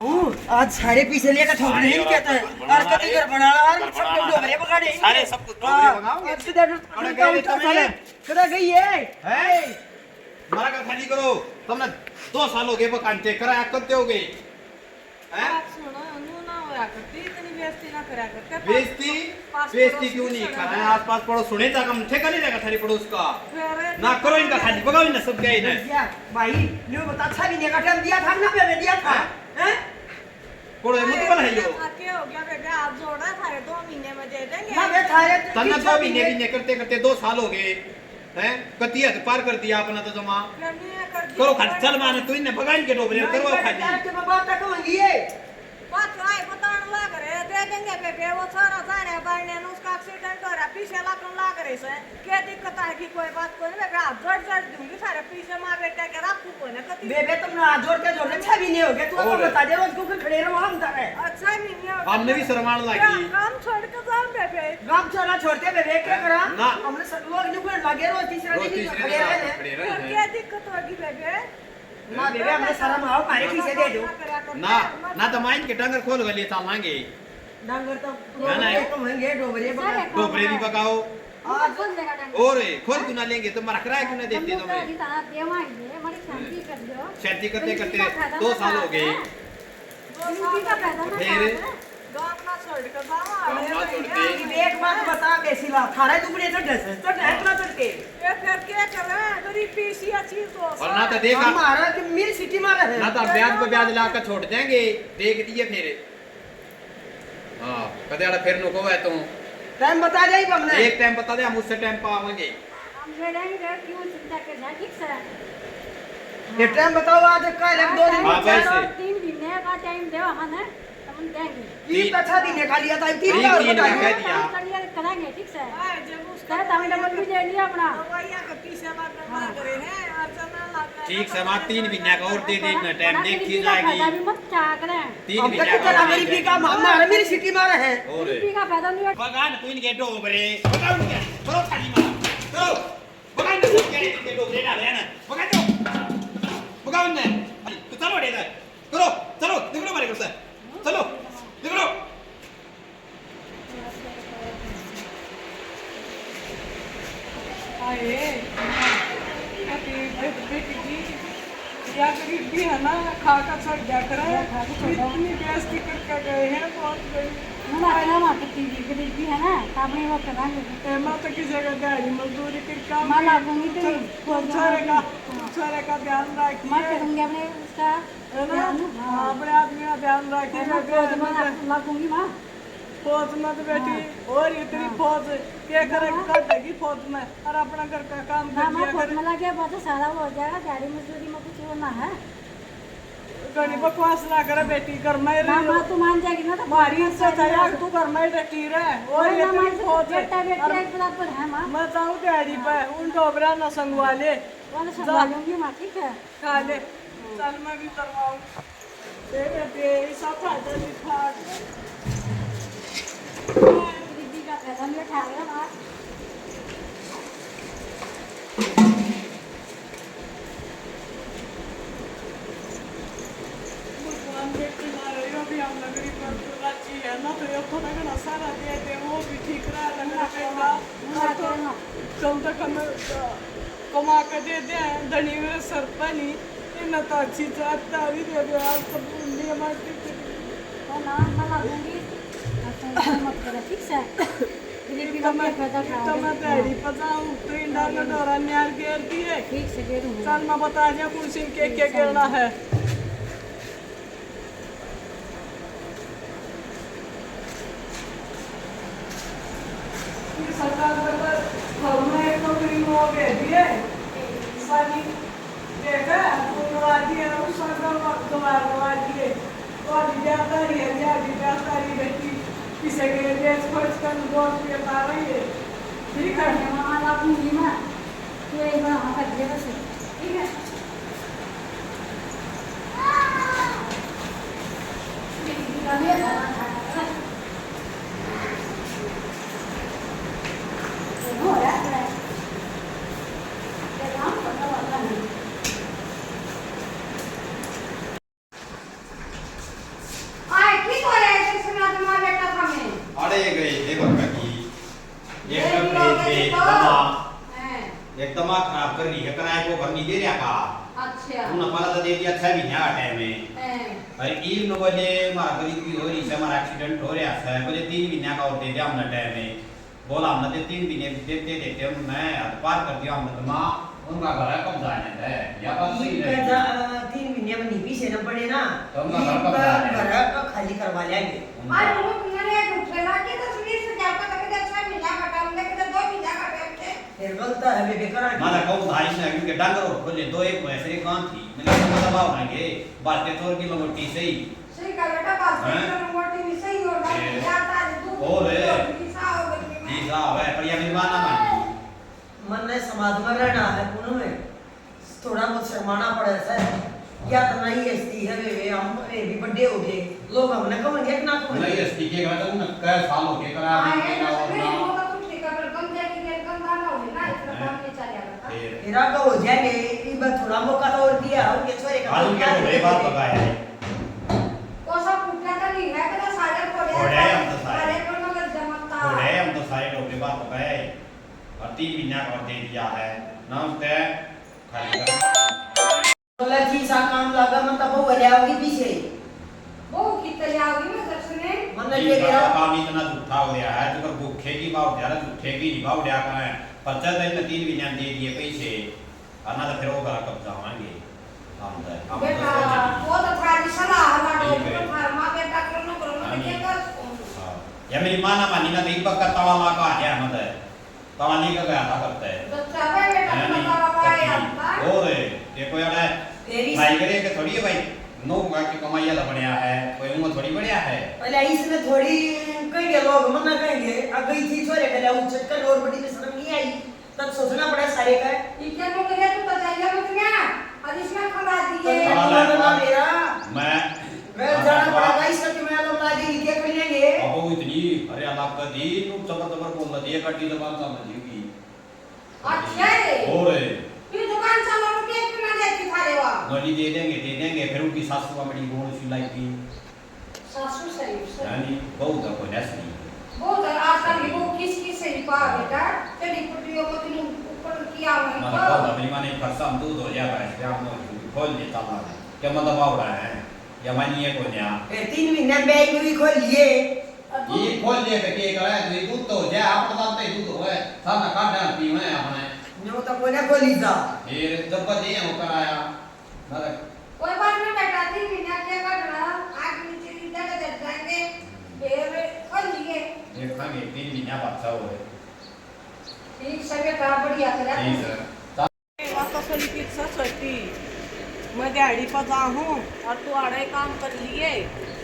आज सारे पीछे लेकर ठोक नहीं कहता है और कभी कर बना रहा है सब लोग डोबरे पकड़े सारे सब कुछ डोबरे भगाओगे कड़ा गई है मारा का खाली करो तुमने 2 साल हो गए बकानते कराया करते होगे हैं सुनो नु ना होया करती इतनी बेइज्जती ना करा कर बेइज्जती क्यों नहीं कराया आसपास पड़ोस सुने जा कम ठेका नहीं देगा थारी पड़ोस का ना करो इनका खाली भगाओ इन्हें सब गए इन्हें भाई न्यू बता अच्छा भी नहीं काटम दिया था ना मैंने दिया था हैं कोड़े मुझ पर है यो आके हो गया बेटे आप जोड़ा थारे 2 महीने में दे देंगे ना बे थारे तन्ना 2 महीने भी करते करते 2 साल हो गए हैं कती हद पार कर दिया अपना तो जमा करो खाली चल माने तू इन्हें भगाइन के डोबरे करवा खाली के बाबा तक मंगी है बात राय बताने लग रहे दे देंगे बेबे वो सारा सारे बारने ने उसका एक्सीडेंट हो रहा पीछे लागन लग रहे से क्या दिक्कत है कि कोई बात कोई नहीं बेबे आप जड़ दूंगी सारे पीछे मां बेटा के राखू कोई ना कती बेबे तुम ना जोड़ के जोड़ने अच्छा भी नहीं हो गया तू अब बता दे रोज को खड़े रहो हम तारे अच्छा नहीं है हमने भी शर्माने लगी काम छोड़ के जाओ बेबे गांव छोड़ा छोड़ते बेबे क्या करा ना हमने सब लोग निकल लगे रोज तीसरा दिन खड़े रहे क्या दिक्कत होगी बेबे ना बेबे हमने शर्म आओ मारे पीछे दे दो ना तो माइन के डंगर खोल गली चालांगे डांगर तो ना तो महंगे डोबरे भी पकाओ और खोल क्यों ना लेंगे तो मरा कराया क्यों ना देते तुम्हें शांति करते करते 2 साल हो गए फिर गांव ना छोड़ के जाओ एक बात बता बेसिला थारे दुबड़े से ड्रेस तो इतना चढ़के ये फिर क्या करे गरीबी सी चीज हो और ना तो देखा हमारा कि मेरी सिटी में रहे ना तो ब्याज पे ब्याज लाकर छोड़ देंगे देख दिए फिर हां कदेड़ा फिर नको है तू टाइम बता दे हमने एक टाइम बता दे हम उससे टाइम पावांगे हम लड़ाई क्यों चिंता करना ठीक से ये टाइम बताओ आज कल 2 दिन हाँ, वैसे। 3 महीने का टाइम दो हमें हम देंगे तीन अच्छा दिन खा लिया था तीन तीन का दिन बताइए। में कह दिया करियर करेंगे ठीक से जब उसका कह तमिल में भी दे लिया अपना दवाइयां का पीछे लागन लग रहे हैं अर्चना लग ठीक से मार 3 महीने का और दे देना टाइम देखी जाएगी फायदा भी मत क्या करें 3 हम महीने कहते चला गरीबी का हमारा मेरी सिटी में रहे और बीपी का फायदा नहीं है भगान तू इनके डोबरे भगाओ इनके करो खाली मार करो भगान तो क्या इनके डोबरे डाले हैं ना भगा दो भगाओ इन्हें तो चलो रे करो चलो निकलो मारे घर से चलो निकलो आए अभी बेटी जी या गरीबी है ना खा का छोड़ जा कर इतनी बेइज्जती करके गए हैं बहुत बड़ी ना ना ना टीवी के भी है ना आपने वो करांगे मैं तो किसी का दिहाड़ी मजदूरी के काम माला दूंगी तो छोरे का ध्यान रखिए मैं करूंगी अपने उसका अपने आदमी का ध्यान रखिए लगूंगी मां फौज में तो बेटी और इतनी फौज क्या करेगी कर देगी फौज में और अपना घर का काम ना कर मैं दिया फौज करे में लगे बहुत सारा हो जाएगा गाड़ी मजदूरी में कुछ होना है घनी बकवास ना करे बेटी घर में ना रही मां तू मान जाएगी ना तो मारी इज्जत है यार तू घर में रहती रहे और ये तेरी फौज है बेटा बेटा एक बराबर है मां मैं जाऊँ दिहाड़ी पे उन डोबरा न संगवा ले वाले संभालूंगी मां ठीक है खा ले चल मैं भी करवाऊँ दे बेटे सब फायदा लिखा दीदी का पैसा नहीं उठा रहा मां भगवान बेटी मारे यो भी हम नगरी पर राची है ना तो ये थोड़ा घना सारा दे दे वो भी ठीक रहा लग रहा कम तो कम कमा के दे दे धनी मेरे सर पर नहीं इन तो अच्छी चाहता भी दे दे आप सब लिए मारती ना मैं लगूंगी मत करो ठीक से दीदी का मैं पैसा तो मैं दिहाड़ी पर जाऊँ तो इंडा का डोरा न्यार घेरती है ठीक से दे दूंगी चल मैं बता दिया कुर्सी के क्या करना है सरकार घर में एक नौकरी हो गए दिए सारी देखा उनवा दिए उस सरकार वक्त मारवा दिए और जाता रही बेटी किसी के देश खर्च कर बहुत पे पा रही है ठीक है मां लगूंगी ना ये एक बार हम कर दे बस ठीक है दीदी का भी हो रहा है ये काम करना वाला है कर रही है कराए को भर नहीं दे रहा का अच्छा तूने पहला तो दे दिया 6 महीने का टाइम में अरे इन नो बजे मारा गरीब की हो रही है हमारा एक्सीडेंट हो रहा है बोले 3 महीने का और दे दिया हमने टाइम में बोला हमने 3 महीने देते हम मैं पार कर दिया हमने तो मां उनका घर कब जाने है या बस सही है 3 महीने में नहीं पीछे न पड़े ना तो हम घर कब जाने घर का खाली करवा लेंगे आज वो तुम्हारे दूसरा की तस्वीर से क्या पता कि 6 महीना का टाइम लेके 2 महीना का टाइम थे फिर बोलता है बेबे करा मारा कहूं भाई से क्योंकि डांगर और बोले 2 एक ऐसे काम थी मैंने कहा दबाव आएंगे बातें तोड़ की मोटी सही सही का बेटा बात है मोटी भी सही हो रहा है जाता है दूध और सा हो गई जी साहब है पर ये मेरी मां ना मानी मन में समाज में रहना है पुनः में थोड़ा बहुत शर्माना पड़े सर या तो नहीं ऐसी है वे हम भी बड़े हो गए लोग हमने कहेंगे ना कहेंगे नहीं एसटी के घर तक उन्हें कई साल हो गए करा हां भी ये ना तो और फिर ना वो तो ठीक है पर गम जाके के गम दाना हो ना इतना काम नहीं चलेगा फिर मेरा का हो जाएंगे ये बस थोड़ा मौका तो और दिया उनके छोरे का आलू के बड़े बात पकाया है वो सब पूछा था नहीं है कि सारे कोड़े हम तो सारे को मगर जमता थोड़े हम तो सारे लोग बात पकाए और 3 महीना का दे दिया है नमस्ते खाली बोला जी सा काम लगा मतलब वो ले आओगी पीछे वो कितने आओगी मैं दर्शने मन ये के मेरा काम इतना झूठा हो गया है तो कर भूखे की भाव ज्यादा झूठे की नहीं भाव लिया करें पर्चा तो इतने 3 महीने दे दिए पैसे और ना तो फिर वो घर कब जावांगे हम बेटा वो तो थारी सलाह हमारे तो फार्मा बेटा करो के कर या मेरी मां ना मानी ना तो एक बक्का तवा ला का आया मतलब तवा नहीं का गया था करते है बच्चा है बेटा तवा वाला आता और ये कोई अड़ा तेरी भाई करे कि थोड़ी है भाई नो का की कमाई वाला बढ़िया है कोई उम्र थोड़ी बढ़िया है पहले इसमें थोड़ी कहेंगे लोग मना कहेंगे अब गई थी छोरे के लिए उच्च कर और बड़ी में शर्म नहीं आई तब सोचना पड़ा सारे का ये क्या नो करे तू बताइए मत ना अब इसमें खड़ा दिए ना मेरा मैं वेल जाना पड़ेगा इसका कि मैं अलग ला देंगे क्या कर लेंगे अब वो इतनी अरे अल्लाह का दिन जबर जबर बोल रही है कटी जबान समझेगी अच्छा है और ये दुकान चलो के कितना देती थारे वा गोली दे देंगे फिर उनकी सासू का बड़ी गोल सिलाई की सासू सही यानी बहुत को नसली बहुत आजकल वो किस सही पा बेटा चली पुटियों को तुम ऊपर किया मतलब हुआ बहुत अपनी माने फरसा हम दूध हो जाता है इसलिए हम खोल देता है क्या मतलब आ रहा है या मानिए को न्या 3 महीने बैग भी खोल लिए ये खोल दिए के करे तो ये दूध तो हो जाए आप पता नहीं दूध हो है सामने काट डाल पी मैं अपने नो तो कोई ना खोली था फिर जब बजे हो कराया मतलब कोई बात नहीं बेटा 3 महीना क्या करना आग नीचे इधर उधर जाएंगे फिर खोल लिए देखेंगे 3 महीना बच्चा हो है ठीक से बेटा बढ़िया करा ठीक है आता सही की ससती मैं दिहाड़ी पर जाऊँ और तू आड़े काम कर लिए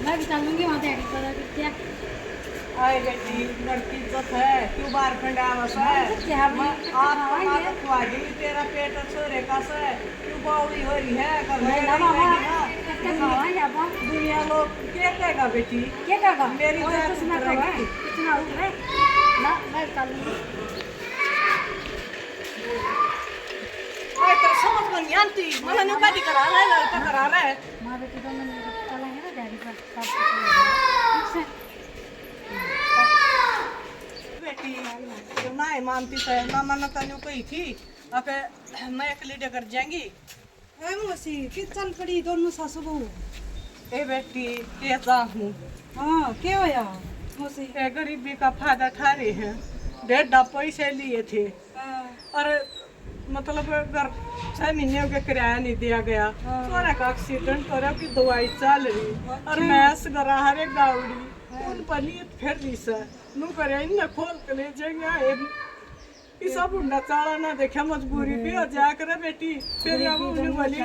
मैं भी चलूंगी वहाँ डैडी पर क्या आए बेटी लड़की इज्जत है क्यों बाहर खंडा बस है आप खुआजी तेरा पेट छोरे का से क्यों बावड़ी हो रही है कर दुनिया लोग क्या कहेगा बेटी क्या कहेगा मेरी जात सुना करेगी कितना उठे ना मैं चलूंगी आए तो समझ में नहीं आती मैंने नुका दी करा रहा है लड़का करा रहा है माँ बेटी दोनों चलेंगे ना डैडी पर ठीक से बेटी जो ना मानती है मामा ने तनु कही थी अके मैं अकेले डे कर जाएंगी ए मौसी कि चल पड़ी दोनों सासू बहू ए बेटी कैसा हूँ हाँ क्या होया मौसी ए गरीबी का फायदा उठा रहे हैं 1.5 पैसे लिए थे और मतलब अगर 6 महीने का किराया नहीं दिया गया सोरे का एक्सीडेंट करा की दवाई चल रही और मैस गरा हर एक गावड़ी उन पनीत फिर रही से नु करे इन खोल के ले जाएंगे ये सब उंडा चाला ना देखा मजबूरी भी हो जा करे बेटी फिर अब उन्हें बोली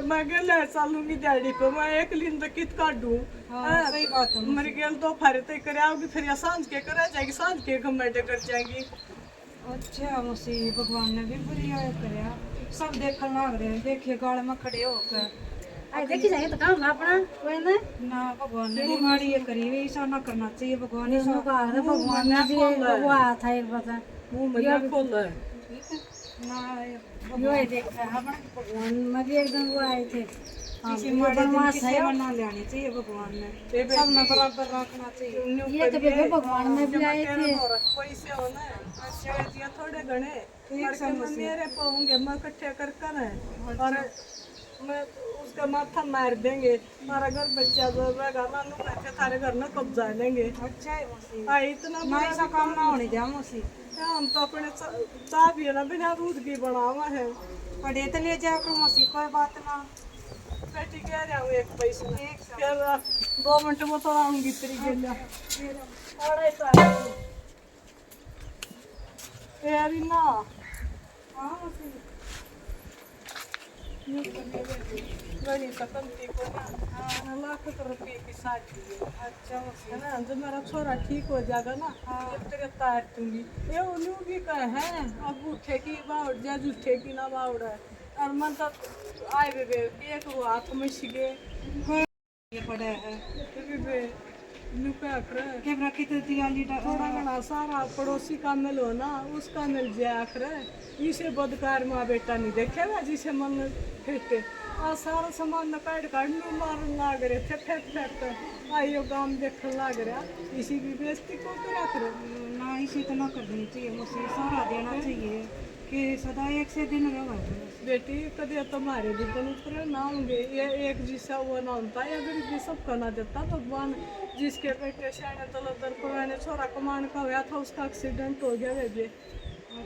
मैं गेले चलूंगी दिहाड़ी पे मैं एक दिन तक कित काटूं सही बात है मेरी गेल तो फारे तय करे आओगी फिर या सांझ के करे जाएगी सांझ के घमेटे कर जाएगी अच्छा मौसी भगवान ने भी बुरी आया करया सब देखने लग रहे हैं देखिए गाड़ में खड़े होकर आई देखी जाएगी तो काम अपना कोई ना ना भगवान ने भी माड़ी ये करी हुई ऐसा ना करना चाहिए भगवान ने इसमें कहा था भगवान ने भी वो आया था एक बता मुंह में खोल है ना यो ही देख रहा है अपना भगवान में भी एकदम वो आए थे किसी माड़े दिन की सेवा ना लेनी चाहिए भगवान ने सब ने बराबर रखना चाहिए ये तो बेबे भगवान में भी आए थे पैसे होना है दिया थोड़े घने ठीक लड़के है में मौसी। मेरे पाऊंगे मैं इकट्ठे कर कर है और मैं उसका माथा मार देंगे। हमारा घर बच्चा जो रहेगा नानू कहते थारे घर में कब्जा लेंगे। अच्छा है मौसी, आई इतना ना ऐसा काम ना होने जा मौसी। हम तो अपने चाह भी ना बिना दूध की बनावा है। पढ़े तो ले जा करो मौसी, कोई बात ना। बेटी कह रहा हूँ एक पैसा ठीक है। फिर 2 मिनट में तो आऊंगी तेरी गेला और ऐसा यारी ना हाँ मौसी। गणी सकती को ना लाख रुपये की शादी है। अच्छा मौसी। है ना, जब मेरा छोरा ठीक हो जाएगा ना जब तेरे तार दूंगी ये उन्हों भी कह है अब उठे की बाउड़ जा उठे की ना बाउड़ है और मन तो आए बे एक वो हाथ में छिगे ये पड़ा है बे लुका कर कैमरा की तो दियाली थोड़ा घना सारा पड़ोसी का मिल हो ना उसका मिल जाया कर इसे बदकार माँ बेटा नहीं देखेगा जिसे मन फिटे आ सारा सामान न काट काट नू मारन लाग रहे थे फेंक फेंक कर आइयो गांव देखने लाग रहा इसी की बेइज्जती को करा करे ना, इसे तो ना कर देनी चाहिए मौसी, सारा देना चाहिए कि सदा एक से दिन में भाई। बेटी कदे तुम्हारे भी दिन उतरे ना होंगे ये एक जिसा वो ना होता या गरीबी सबका ना देता भगवान। जिसके बेटे शाने दलदर को मैंने छोरा कमान का हुआ था उसका एक्सीडेंट हो गया बेबे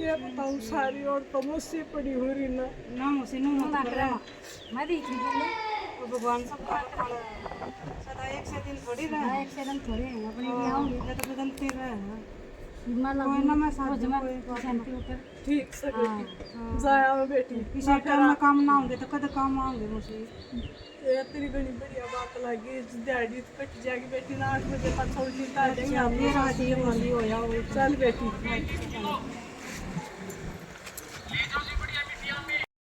ये बताऊँ सारी और तो मुझसे पड़ी हो रही ना ना मौसी, नो मत कर। मैं भी इतनी बोले तो भगवान सब काम वाला सदा एक से दिन थोड़ी रहे। एक से दम थोड़े हैं अपने भी आऊंगे ये तो बदलते रहे हैं। मतलब कोई ना मैं साथ जमा कोई शांति होकर ठीक से बेटी जाया मैं बेटी किसी टाइम में काम ना होंगे तो कद काम आऊंगे मौसी। ये तेरी बड़ी बढ़िया बात लगी दिहाड़ी तो कट जाएगी बेटी ना 8 बजे तक छोटी उतार देंगे हम ये रात ये मौसी हो जाओ। चल बेटी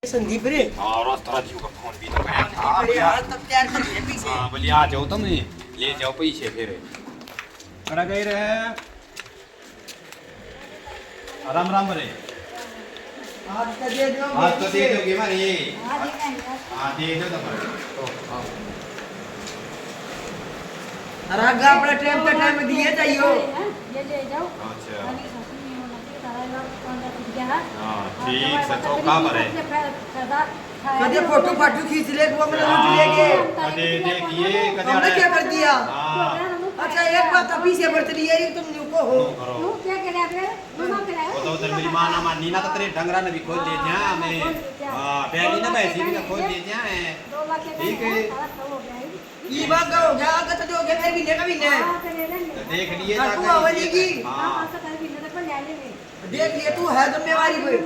संदीप रे और उस तरह जीव का फोन भी तो गया था अरे यार तब तैयार कर ले पीछे हाँ बोलिए आ जाओ तुम ले जाओ पैसे फिर कड़ा गई रहे राम राम रे आज का दे दो आज तो दे दोगे मारे हाँ देखेंगे हाँ दे दो तो फिर तो आओ रागा अपना टाइम पे टाइम दिए जाइयो ये ले जाओ अच्छा वाली ससुर नहीं होना चाहिए तारा लोग कौन सा कुछ गया हाँ ठीक से चौका पर है कदे फोटो फाटू खींच ले वो मैंने लूट लेंगे कदे देखिए कदे हमने क्या कर दिया हाँ अच्छा एक बात अभी से बरत रही है तुम न्यू को हो करो तू क्या कह रहा है मम्मा कह रहा वो तो उधर मेरी माँ ना मानी ना तो तेरे डंगरा ने भी खोल दे दिया मैं हाँ बैगी ना भैंसी भी ना खोल दे दिया है 2 लाख के ठीक है हो गया ये बात हो गया अगर तो हो गया फिर भी ने कभी ने हां करे ले तो देख लिए हाँ, तू अवली की। हाँ हां तो कर भी ले पर ले ले देख लिए तू है जिम्मेवारी कोई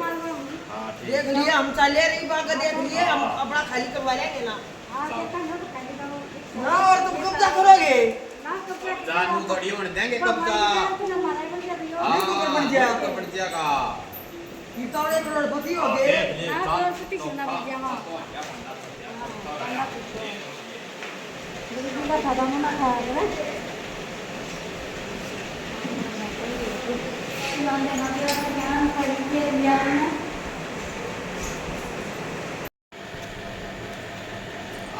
हाँ ठीक देख लिए हम चले रही बात देख लिए हम अपना खाली करवा लेंगे ना हां देखा ना तो खाली करो ना और तुम कब तक करोगे ना कब जानू थोड़ी होने देंगे कब का अभी तो कर बन गया तो बढ़ जाएगा ये तो एक करोड़पति हो गए देख लिए ना तो छुट्टी सुना भी जावा बिल्कुल खादा ना खाया ना लाने ना दिया ज्ञान करके लिया ना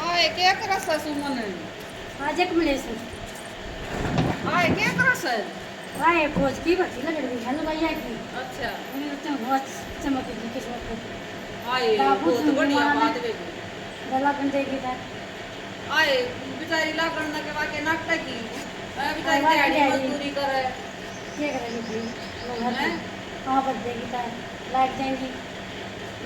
आए क्या करस सुमन आज एक मिले से आए क्या करस आए खोज की बची लग रही है भैया की अच्छा उन्हें तो बहुत चमकेगी किस्मत आए बाबू बहुत बढ़िया सुन बात वे गला बंदेगी था आए बेचारी लागण के वाके नाटक की बेचारी वाह, दिहाड़ी दिहाड़ी। मजदूरी करे क्या करेगी फिर घर हैं? कहाँ पर देगी था लाइट जाएगी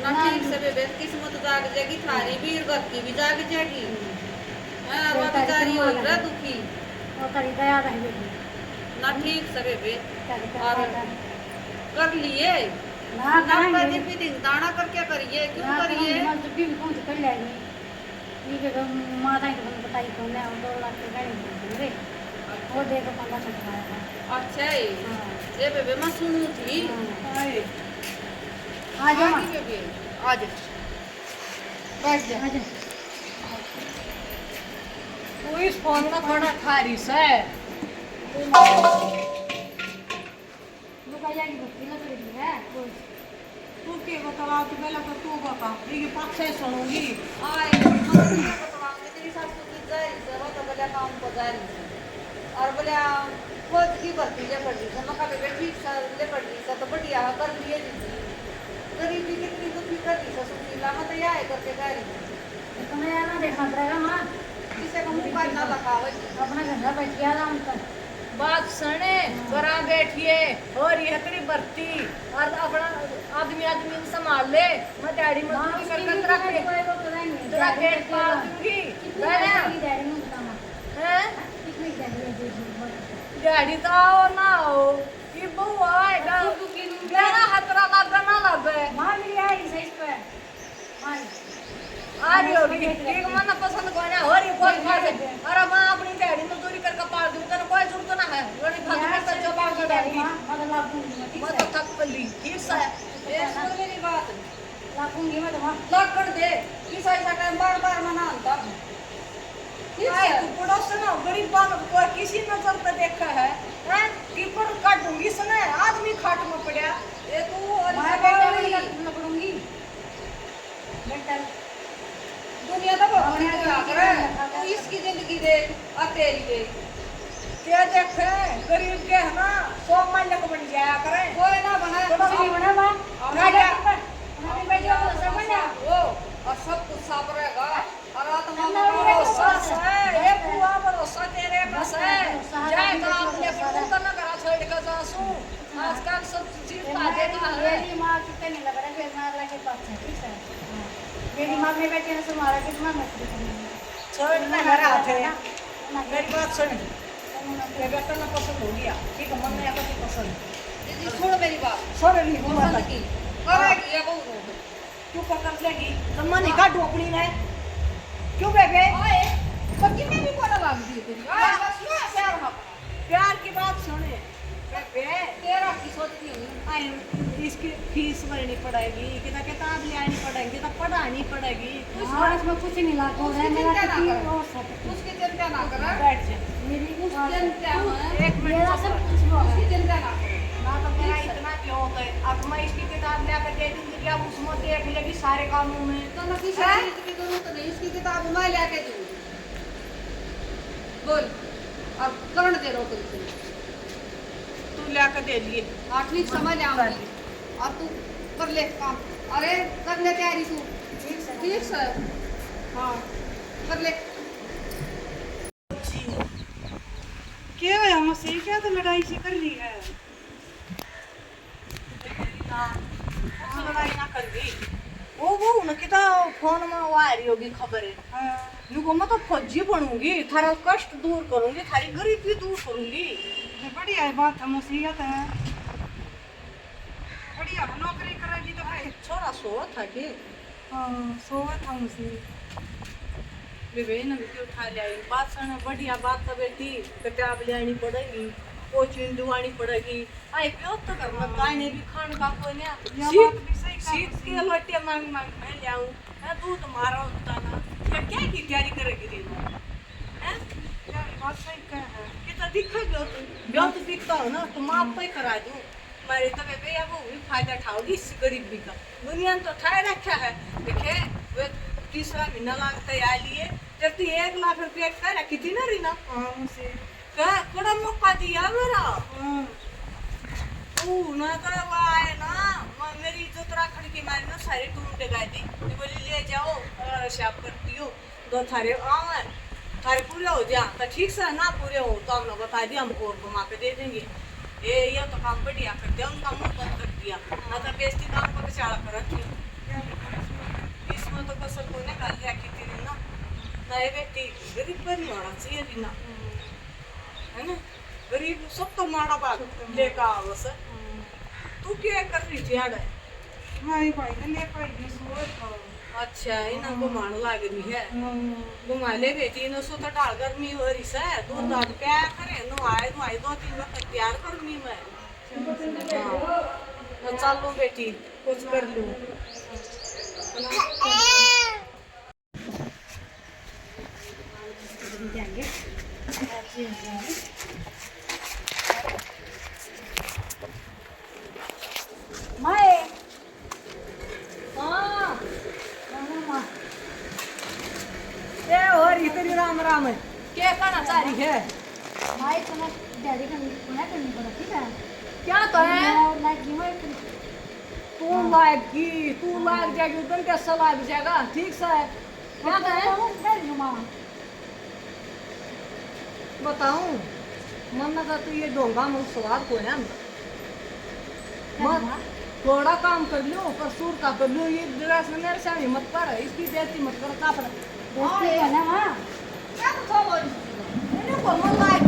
ना ठीक से बेबे किस्मत जाग जाएगी थारी भी गत की भी जाग जाएगी हैं और वो बेचारी हो रहा दुखी और करी दया रहेगी ना ठीक से बेबे क्या और कर लिए ना ना करेंगे पर दिन दाना कर क्या करिए क्यों ना करिए करेंगे मल तो भी कौन कर लेंगे ये के माता के बन बताई को मैं 2 लाख के गाड़ी दे वो देखो 15 छटवाया अच्छा ये बेबे मैं सुनू थी आए आ जा आगे बेबे आज बैठ जा आ जा वो इस फोन में थोड़ा खारिश है रुका जाएगी भक्ति ना करेगी है कोई तू के बता तू पहले तो तू बता ये पाँच छह सुनूंगी आए तेरी सासू की जारी से वो तो बोले काम को जारी से और बोले खोज की भर्ती ले पड़ रही है मैं कहा बेबे ठीक से ले पड़ रही है तो बढ़िया कर लिए गरीबी कितनी दुखी कर दी ससुर मैं तो यह करके कह रही हूँ तुम्हें यार ना देखना पड़ेगा माँ, किसी का मुंह पर ना दिखावे अपना घर बैठ गया आराम कर। बात सुने बरा बैठिए और ये करी बरती और अपना आदमी आदमी को संभाल ले। मैं डैडी मजदूरी करके तेरा पेट पाल दूंगी डैडी तो आओ ना हो ये बहु आएगा मेरा हतरा लगा ना लगे माँ मेरी आई सही पे माँ आ रही होगी ठीक मन पसंद कोने हो रही कोई खा दे अरे माँ अपनी डैडी मजदूरी करके पाल दूं तेरे कोई जरूरत ना है बड़ी भगत से जवाब दे डैडी मैं तो थक पली ठीक से ये सुन मेरी बात लाखूंगी मैं तुम्हारा लग कर दे किस ऐसा टाइम बार मना आता आई तू पड़ोस ना गरीब बान को किसी नजर पे देखा है हैं कि पर काटूंगी सने आदमी खाट में पड़ा ये तू और मैं पकड़ूंगी बेटा दुनिया तो अपने क्या करे तू इसकी जिंदगी देख और तेरी देख क्या देखे गरीब के है ना 100 महीने को बन जाया करे कोई ना बना बना माँ हमारी बेटियों को समझना वो और सब कुछ साफ रहेगा और आत्मा में भरोसा है ये पूरा भरोसा तेरे बस है जय का अपने पर तो ना करा छोड़ के जासू आजकल सब चीज ताजे का है मेरी माँ कितने नहीं लग रहा है फिर मार के पास है ठीक है मेरी माँ में बेटी ने तुम्हारा कितना मस्ती करेंगे छोड़ ना मेरा हाथ है मेरी बात सुन ये बेटा ना पसंद हो गया ठीक है मन में आकर पसंद दीदी छोड़ मेरी बात छोड़ नहीं पसंद की करेगी ये बहु क्यों पकड़ लेगी तो मन ही काटू अपनी ने क्यों बेबे आए पक्की में भी कोना लाग दी तेरी आए बस ना प्यार हम प्यार की बात सुने बेबे तेरा की सोचती हूं आई इसकी फीस भरनी पड़ेगी किताब ले आनी पड़ेगी तो पढ़ानी पड़ेगी हाँ इसमें कुछ नहीं लाखों है मेरा किसी और सब उसकी चिंता ना कर बैठ जा मेरी चिंता एक मिनट मेरा सब कुछ वो है उसकी चिंता ना कर ना तो मेरा इतना क्यों होता है अब मैं इसकी किताब लेकर दे दूंगी क्या उसमें देख लेगी सारे कामों में तो ना किसी चीज की जरूरत नहीं उसकी किताब मैं लेके दूंगी बोल अब करण दे रो तुझे तू लेकर दे लिए आठवीं समझ आऊंगी और तू कर ले काम अरे कर ले तैयारी तू ठीक है हाँ कर ले क्या है हमसे क्या तो लड़ाई सी कर रही है लड़ाई ना कर गई वो उनकी तो फोन में वो आ रही होगी खबर है नुको मैं तो फौजी बनूंगी थारा कष्ट दूर करूंगी थारी गरीबी दूर करूंगी बढ़िया है बात हमसे ये है बढ़िया नौकरी करेगी तो भाई छोरा सो था कि हाँ सोवत हमसे बेबे ने भी क्यों खा लिया बात सुना बढ़िया बात तो बेटी किताब लेनी पड़ेगी कोचिंग दुआनी पड़ेगी आई प्यो तो करना गाने भी खान का कोई ना ये बात भी सही सीट के लोटे मांग मांग मैं ले आऊं मैं दूध मारा होता ना ये क्या की तैयारी करेगी रे हैं यार बात सही कह है कितना दिखा गयो तो दिखता हो ना तो माप पे करा दूं मारे तो बेबे या वो भी फायदा उठाओगी इस गरीबी का दुनिया तो ठाए रखा है देखे वे तीसरा महीना लागता है आ लिए जब तू 1 लाख रुपया कर कितनी ना रीना हमसे का बड़ा मौका दिया मेरा हाँ तू ना कर वाए ना मेरी इज्जत राखने की मारी ना सारी टूट गई थी तो बोली ले जाओ और शाप करती हो दो थारे आवे थारे पूरे हो जा तो ठीक से ना पूरे हो तो हम लोग बता दिया हमको और घुमा के दे देंगे ये तो काम बढ़िया कर दिया उनका मुंह बंद कर दिया ना तो बेइज्जती काम को बेचारा कर रखी इसमें तो कसर कोई ना कर लिया कितनी दिन ना ये बेटी गरीब पर नहीं होना चाहिए रीना है ना गरीब सब तो मारा बात लेकर आओ सर तू क्या कर रही थी आड़े भाई भाई ने ले पाई नहीं सोवत था अच्छा इन्हें घुमान लग रही है घुमा ले बेटी इन्हें सो तो डाल गर्मी हो रही है दूध दाद क्या करे नुआए 2-3 वक्त तैयार करनी मैं हाँ चलो बेटी कुछ कर लूँ माए हाँ माँ ये हो रही तेरी राम राम क्या करना चाह रही है माए तुम्हें डैडी का उन्हें करनी पड़ा ठीक है क्या तो है लाइक तू लाग जाएगी उधर कैसा लाग जाएगा ठीक से क्या कहे बताऊं मन का तो ये डोंगा मुझ स्वाद को है मत थोड़ा काम कर लो पर सूर का कर लो ये ड्रेस मेरे से हिम्मत पर है इसकी बेइज्जती मत करो का पर क्या तो बोल इन्हें को मन लाग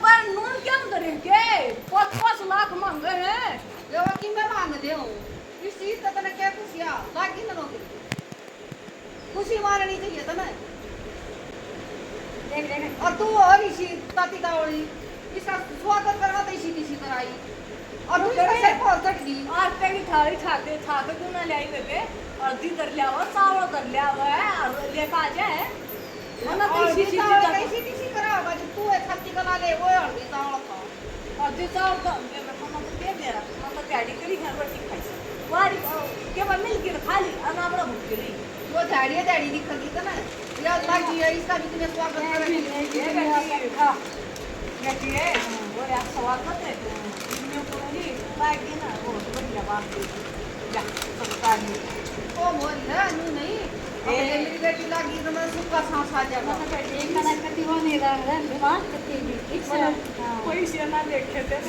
पर नून क्या करेंगे 5 लाख मांगे हैं जो कि मैं मांग दे हूं इस चीज का तने क्या खुशियां लागी ना नौकरी खुशी मारनी चाहिए तने देख और तू और इसी ताती दावड़ी इसका स्वागत करना तो इसी कराई और तू इसका सिर पर चढ़ दी आटे की थाली छाके तू ना लाई बेबे अर्धी कर लिया हुआ चावल कर लिया हुआ है और लेकर आ जाए वरना तो इसी करा होगा जो तू है छत्ती कला ले वो और दी चावल खा अर्धी चावल तो मैं दे दे रहा मैं गाड़ी करी घर रोटी खाई वारी के बाद मिल के खा ली अनाबड़ा भूख गई वो झाड़ी दिखल दी ना या लागी है इसका भी तूने स्वागत करा बेटी है वो यार स्वागत है इन्हें पूरी लागी ना वो बढ़िया बात है जा सबका नहीं ओ मोरी ना नू नहीं अब मेरी बेटी लागी तो मैं सुख का सांस आ जाएगा एक कना कति हो नहीं रहा है दिमाग कति भी ठीक से कोई से ना देखे थे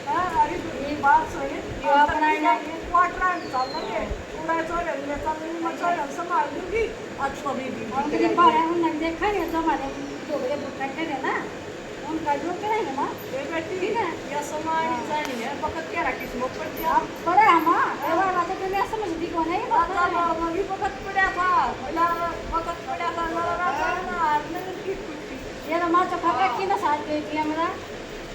हां अरे ये बात सुने ये अपना क्वार्टर चल रहे पूरा चोर ले चल मैं चोर संभाल दूंगी अच्छा भी हम के बारे हम नहीं देखा नहीं तो हमारे तो बड़े बुट्टा थे ना हम का जो करे ना ये बेटी है या समानी जानी है फकत क्या रखी स्मोक पर दिया आप बड़े हम ये बात तो मैं समझ दी को नहीं बाबा बात बाबा भी फकत पड़ा था बोला फकत पड़ा था लड़ा ना आदमी की कुछ ये ना मां चफा की ना साथ दे दिया मेरा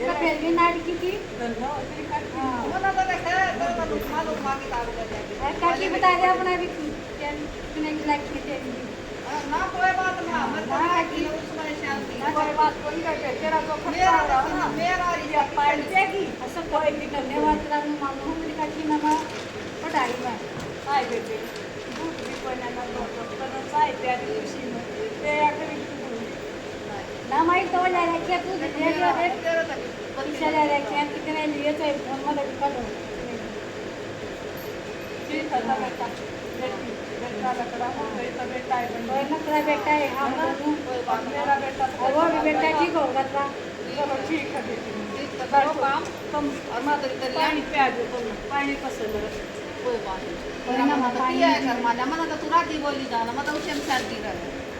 ये फिर भी नाट की थी धन्यवाद तेरी काटी वो ना तो देखे तो मालूम मांगे काट दे जाएगी काकी बता दे अपना भी कितने लाइक की तेरी ना कोई बात ना मैं तो काकी उसमें शांति ना कोई बात कोई कर तेरा तो खर्चा हो रहा ना मेरा ये पाल देगी ऐसा कोई भी करने वाला ना मालूम मेरी काकी ना मैं पढ़ाई में आए बेटे दूध भी कोई ना तो तो चाय प्यारी खुशी में ये आखिरी ना माई तो ले रखे तू दे दिया देख तेरा तक पैसा ले रखे कितने लिए तो फोन में लगा दो ठीक है बेटा बेटी बेटा लकड़ा हो गई तो बेटा है कोई ना तेरा बेटा है हम दोनों कोई बात मेरा बेटा और वो भी बेटा ठीक होगा तेरा चलो ठीक है बेटी ठीक तो करो काम तुम और मैं तो इधर पानी पे आ जाओ तुम पानी पसंद है कोई बात नहीं कोई ना मैं तो किया है कर माना मैं तो तू राती बोली जाना मैं तो उसे शांति रहे